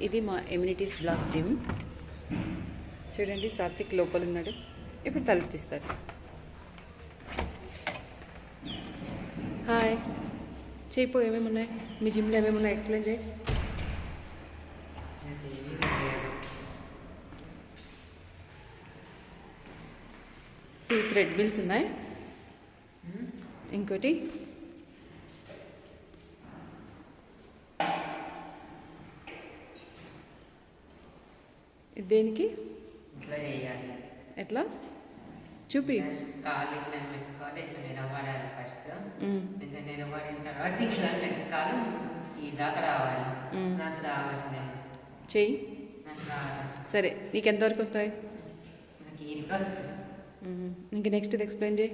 ఇది మా amenities black gym. చూడండి, సాత్విక్ లోపల ఉన్నాడు. ఇప్పుడు తలెత్తిస్తాడు. హాయ్ చేయిపో. ఏమేమి ఉన్నాయి మీ జిమ్లో? ఏమేమి ఉన్నాయి ఎక్స్ప్లెయిన్ చేయి. టూ థ్రెడ్ బిల్స్ ఉన్నాయి. ఇంకోటి దేనికి ఇట్లా చేయాలి. ఎట్లా చూపి. కాలు ఇట్లా పెట్టుకోవాలి, ఇట్లా నిలబడాలి. ఫస్ట్ ఇట్లా నిలబడిన తర్వాత ఇట్లా కాలు ఈ దాకా రావాలి. నాకు రావట్లేదు. చెయ్యి. నాకు రావాలి. సరే, నీకు ఎంతవరకు వస్తాయి? నాకు ఈడికి వస్తుంది. ఇంక నెక్స్ట్ ఇది ఎక్స్ప్లెయిన్ చేయి.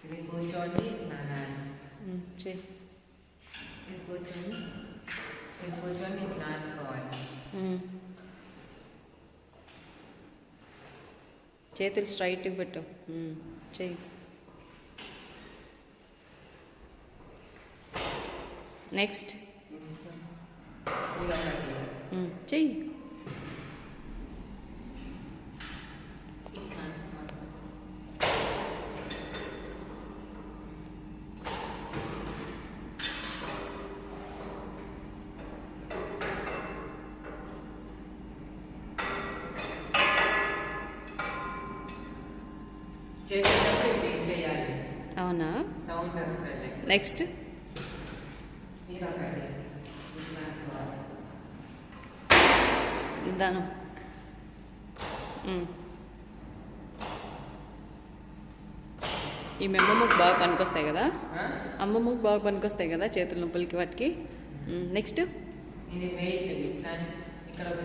ఇది కూర్చోండి, ఇట్లా చెయ్యి. ఇది కూర్చొని ఇట్లా అనుకోవాలి. చేతులు స్ట్రైట్గా పెట్టు. చెయ్యి. నెక్స్ట్ చెయ్యి. చేసేటప్పుడు తీసేయాలి. అవునా? సౌండ్ వస్తుంది. నెక్స్ట్ దానం. ఈ అమ్మమ్మకు బాగా పనికొస్తాయి కదా, అమ్మమ్మకు బాగా పనికొస్తాయి కదా చేతుల నొప్పులకి వాటికి. నెక్స్ట్ ఇది వెయిట్ ఇట్లా ఇక్కడ ఒక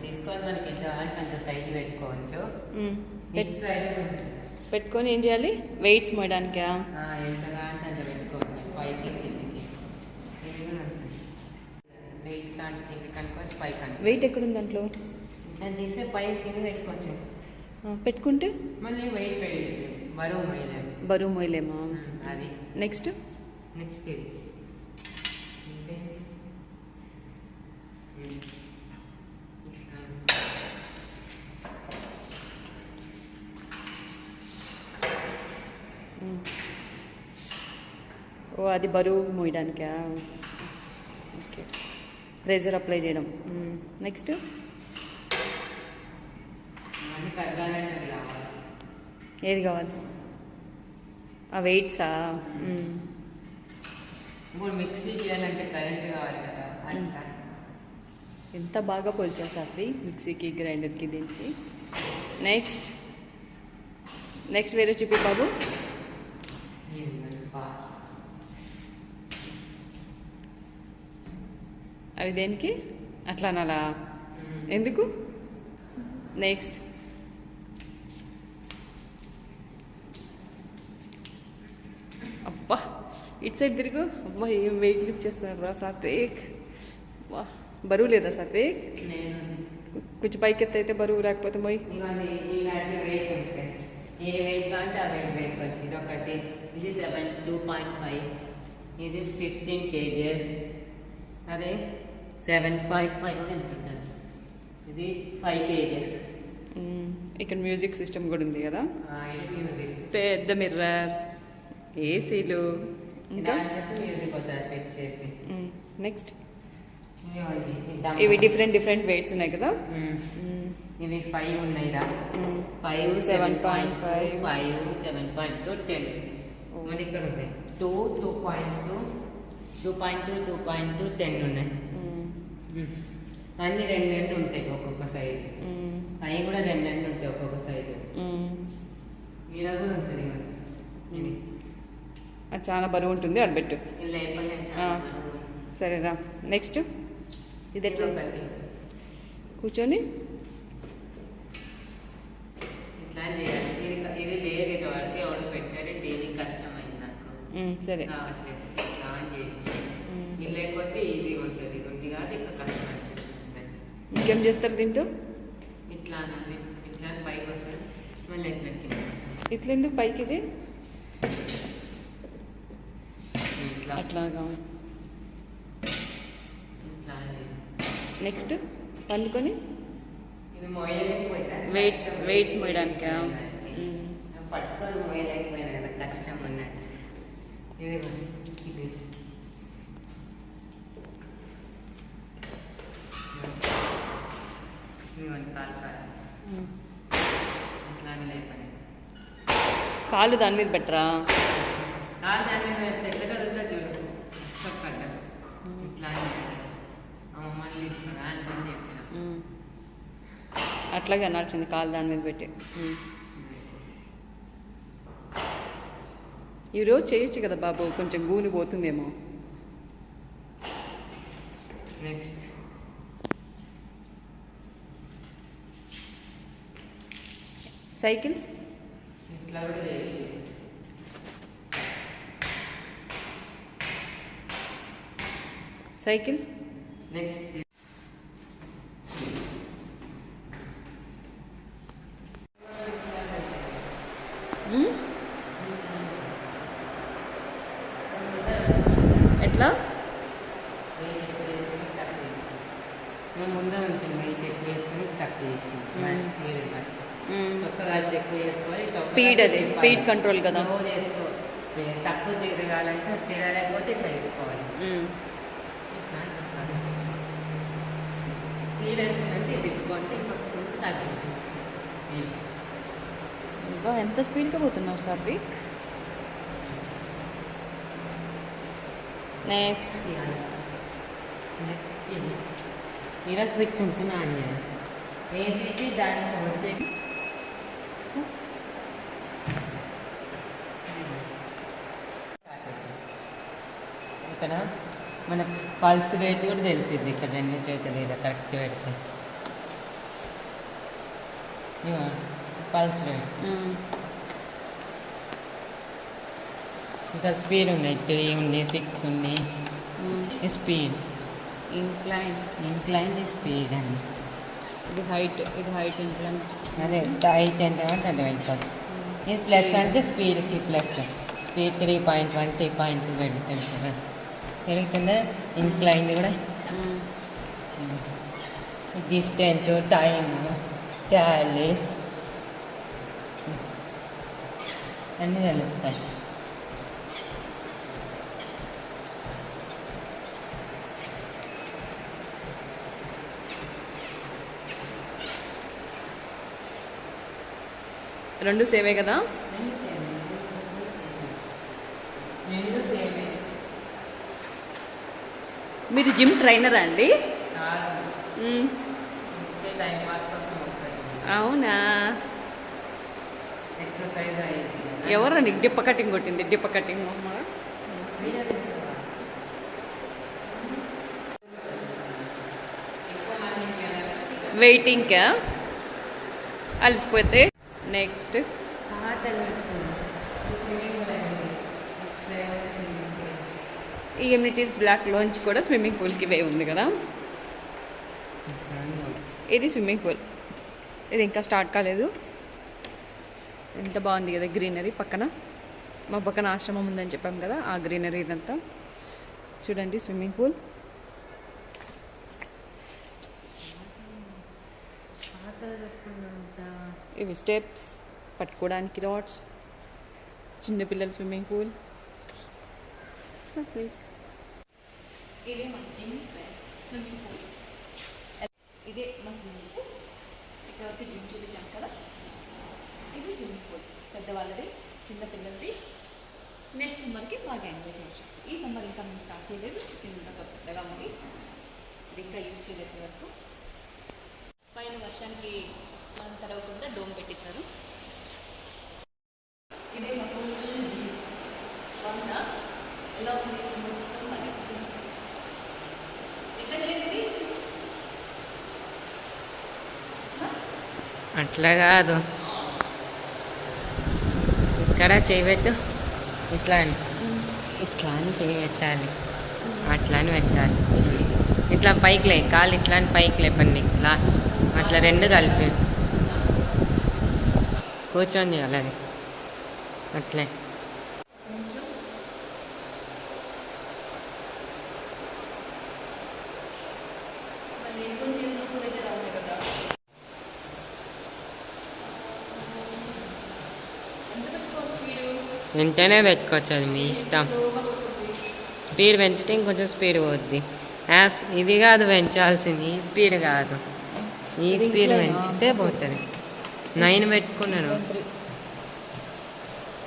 తీసుకొని మనకి ఎట్లా కొంచెం సైడ్ పెట్టుకోవచ్చు. పెట్టుకొని ఏం చేయాలి? వెయిట్స్ మోయడానికా? ఎంతగా అంటే అంత పెట్టుకోవచ్చు. పైకి కిందికి వెయిట్ లాంటి కింది కనుకోవచ్చు, పైకి అంటే వెయిట్ ఎక్కడుంది దాంట్లో? దాన్ని తీస్తే పైకి కింద పెట్టుకోవచ్చు. పెట్టుకుంటే మళ్ళీ వెయిట్ పెరిగింది, బరువు మోయలేము. బరువు మోయలేమా? అది నెక్స్ట్ ఇది ఓ, అది బరువు మోయడానికా? ఓకే. ప్రెజర్ అప్లై చేయడం. నెక్స్ట్ ఏది కావాలి? ఆ వెయిట్సా? ఇప్పుడు మిక్సీ చేయాలంటే కరెంట్ కావాలి కదా. ఎంత బాగా పోల్చేసారి మిక్సీకి, గ్రైండర్కి, దీనికి. నెక్స్ట్ వేరే చూపి బాబు. అవి దేనికి అట్లా అనాలా? ఎందుకు? నెక్స్ట్ అబ్బా, ఇటు సైడ్ తిరుగు. అబ్బా, ఏం వెయిట్ లిఫ్ట్ చేస్తున్నారు రా సాత్విక్. వా, బరువు లేదా సాత్విక్? కొంచెం పైకి ఎత్తి అయితే బరువు, లేకపోతే పోయి ఏ వెయిట్ అంటే ఆ వెయిట్ పెట్టుకోవచ్చు. ఇది ఒకటి, ఇది 2.5, ఇది 15 kgs, అదే 7.5 ఉంటుంది. ఇది 5 kgs. ఇక్కడ మ్యూజిక్ సిస్టమ్ కూడా ఉంది కదా. ఇది మ్యూజిక్, పెద్ద మిర్రర్, ఏసీలు, ఇంకా మ్యూజిక్ ఒకసారి సెట్ చేసి. నెక్స్ట్ ఇవి డిఫరెంట్ వెయిట్స్ ఉన్నాయి కదా. ఇవి 5 ఉన్నాయి రా. 5, 7.5, 5, 7.2, 10. మళ్ళీ ఇక్కడ ఉన్నాయి 2, 2.2, 2.2, 2.2, 10 ఉన్నాయి. అన్ని 2 ఉంటాయి ఒక్కొక్క సైజు. అవి కూడా 2 ఉంటాయి ఒక్కొక్క సైజు. ఇలా కూడా ఉంటుంది. ఇది అది చాలా బరువు ఉంటుంది, అడబెట్టు. సరేరా. నెక్స్ట్ ఇది ఎట్లా? కూర్చొని ఇట్లా చేయాలి. ఇది లేదు, ఇది వాడితే ఎవడు పెట్టాలి. దీనికి కష్టమైంది నాకు. సరే, ఇది లేకపోతే ఈజీ ఉంటుంది. ఇది కాదు, ఇక్కడ కష్టం అనిపిస్తుంది. ఇంకేం చేస్తారు దీంతో? ఇట్లా పైకి వస్తుంది, మళ్ళీ ఎట్లా కింద వస్తుంది. ఇట్లా ఎందుకు పైకి? ఇది ఇట్లా ఇట్లా అట్లాగా. ఇట్లా అండి. నెక్స్ట్ పండుకొని ఇది మోయలేకపోయినా వెయిట్స్ మోయడానికా? పట్టుకొని మోయలేకపోయినా కదా, కష్టం ఉన్నట్టు. ఇది ఇది ఇదిగోండి కాలు కాలు ఇట్లా లేపని. కాళ్ళు దాని మీద పెట్టరా? కాలు దాని మీద పెడితే ఎట్లా కలుగుతా చూడు, అస్సలు కట్ట ఇట్లా మళ్ళీ తీసుకున్నా అని చెప్పిన. అట్లాగే అనాల్సింది, కాలు దాని మీద పెట్టి. ఈరోజు చేయొచ్చు కదా బాబు, కొంచెం గూని పోతుందేమో. నెక్స్ట్ సైకిల్ ఇట్లా కూడా చేయాలి. సైకిల్ నెక్స్ట్ ఎట్లా? మేము ముందే ఉంటుంది, వెయిట్ ఎక్కువ వేసుకొని తక్కువ వేసుకుంటాం. కొత్తగా ఎక్కువ వేసుకొని స్పీడ్, అది స్పీడ్ కంట్రోల్ కదా. స్లో చేసుకో, తక్కువ తిరగాలంటే తిరగలేకపోతే ఇట్లా ఎక్కువాలి. స్పీడ్ అంటే ఇది ఎక్కువ అంటే ఫస్ట్ తగ్గింది. ఇంకా ఎంత స్పీడ్గా పోతున్నారు సాత్విక్. నెక్స్ట్ ఇది ఇలా స్విచ్ ఉంటుంది ఆన్ చేయాలి. వేసేసి దాన్ని కొడితే ఇక్కడ మన పల్స్ రేట్ కూడా తెలిసింది. ఇక్కడ రెండు చేతులు ఇలా కరెక్ట్ పెడితే పల్స్ రేట్. ఇంకా స్పీడ్ ఉన్నాయి, 3 ఉన్నాయి, 6 ఉన్నాయి. స్పీడ్ ఇంక్లైన్ స్పీడ్ అండి. ఇది హైట్ ఇంక్లైన్. అదే హైట్ ఎంత అంటే అంత వెళ్ళిపోవచ్చు. ఇది ప్లస్ అంటే స్పీడ్కి ప్లస్. స్పీడ్ 3.1 3.2 పెడుతుంది కదా, పెరుగుతుందా. ఇంక్లైన్ కూడా డిస్టెన్స్, టైమ్, క్యాలీస్ అన్నీ తెలుస్తాయి. రెండు సేమే కదా. రెండు సేమే. మీరు జిమ్ ట్రైనరా అండి? టైం పాస్ కోసం వస్తాయి. అవునా? ఎక్సర్సైజ్ అయ్యేది. ఎవరండి డిప్ప కటింగ్ కొట్టింది? డిప్ప కటింగ్ వెయిటింగ్కా అలసిపోతే. నెక్స్ట్ ఈ ఎమ్యూనిటీస్ బ్లాక్ లోంచి కూడా స్విమ్మింగ్ పూల్కి వే ఉంది కదా. ఇది స్విమ్మింగ్ పూల్, ఇది ఇంకా స్టార్ట్ కాలేదు. ఎంత బాగుంది కదా గ్రీనరీ. పక్కన మా పక్కన ఆశ్రమం ఉందని చెప్పాం కదా, ఆ గ్రీనరీ ఇదంతా చూడండి. స్విమ్మింగ్ పూల్, ఇవి స్టెప్స్, పట్టుకోవడానికి రాడ్స్, చిన్నపిల్లల స్విమ్మింగ్ పూల్. ఇదే మా జిమ్ ప్లస్ స్విమ్మింగ్ పూల్. ఇదే మా స్విమ్మింగ్ పూల్. ఇప్పటివరకు జిమ్ చూపించాను కదా, ఇది స్విమ్మింగ్ పూల్ పెద్దవాళ్ళది, చిన్నపిల్లలది. నెక్స్ట్ సమ్మర్కి బాగా ఎంజాయ్ చేయొచ్చు. ఈ సమ్మర్ ఇంకా మేము స్టార్ట్ చేయలేదు, ఇంకా పెద్దగా ఉంది, ఇది ఇంకా యూజ్ చేయలేదు వరకు. పైన వర్షానికి మనం తడవకుండా డోమ్ పెట్టించారు. ఇదే మా ఫుల్ జిమ్ వంద ఎలా ఉంది ఎట్లా చేయండి. అట్లా కాదు, ఇక్కడ చేయబెట్టు, ఇట్లా అని ఇట్లా అని చేయబెట్టాలి, అట్లా అని పెట్టాలి. ఇట్లా పైకి లే, కాలు ఇట్లా అని పైకి లేపండి, ఇట్లా అట్లా రెండు కలిపి కూర్చొని చేయాలి. అది అట్లే వెంటనే పెట్టుకోవచ్చు, అది మీ ఇష్టం. స్పీడ్ పెంచితే ఇంకొంచెం స్పీడ్ పోద్ది. ఇది కాదు పెంచాల్సింది, ఈ స్పీడ్ కాదు, ఈ స్పీడ్ పెంచితే పోతుంది. 9 పెట్టుకున్నాను,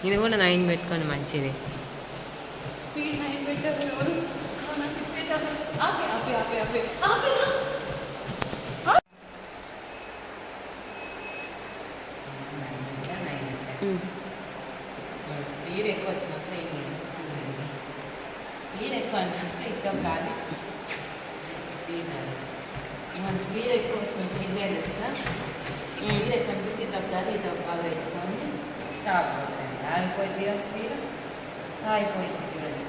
ఇది కూడా 9 పెట్టుకోండి, మంచిది. స్పీడ్ 9 పెట్టారు ఎవరు? నా 60 చాలు. ఆపే ఆపే ఆపే ఆపే ఆపే. స్పీడ్ ఎక్కువ వచ్చినప్పుడు స్పీడ్ ఎక్కువ అనిపిస్తే ఇంకా కాదు. స్పీడ్ ఎక్కువ వస్తుంది, స్పీడ్ వేస్తా. స్పీడ్ ఎక్కువ అనిపిస్తే ఇట్లా కాదు, ఇట్లా బాగా పెట్టుకొని స్టాప్ అవుతుంది. ఆగిపోయింది స్పీడ్, ఆగిపోయింది చూడండి.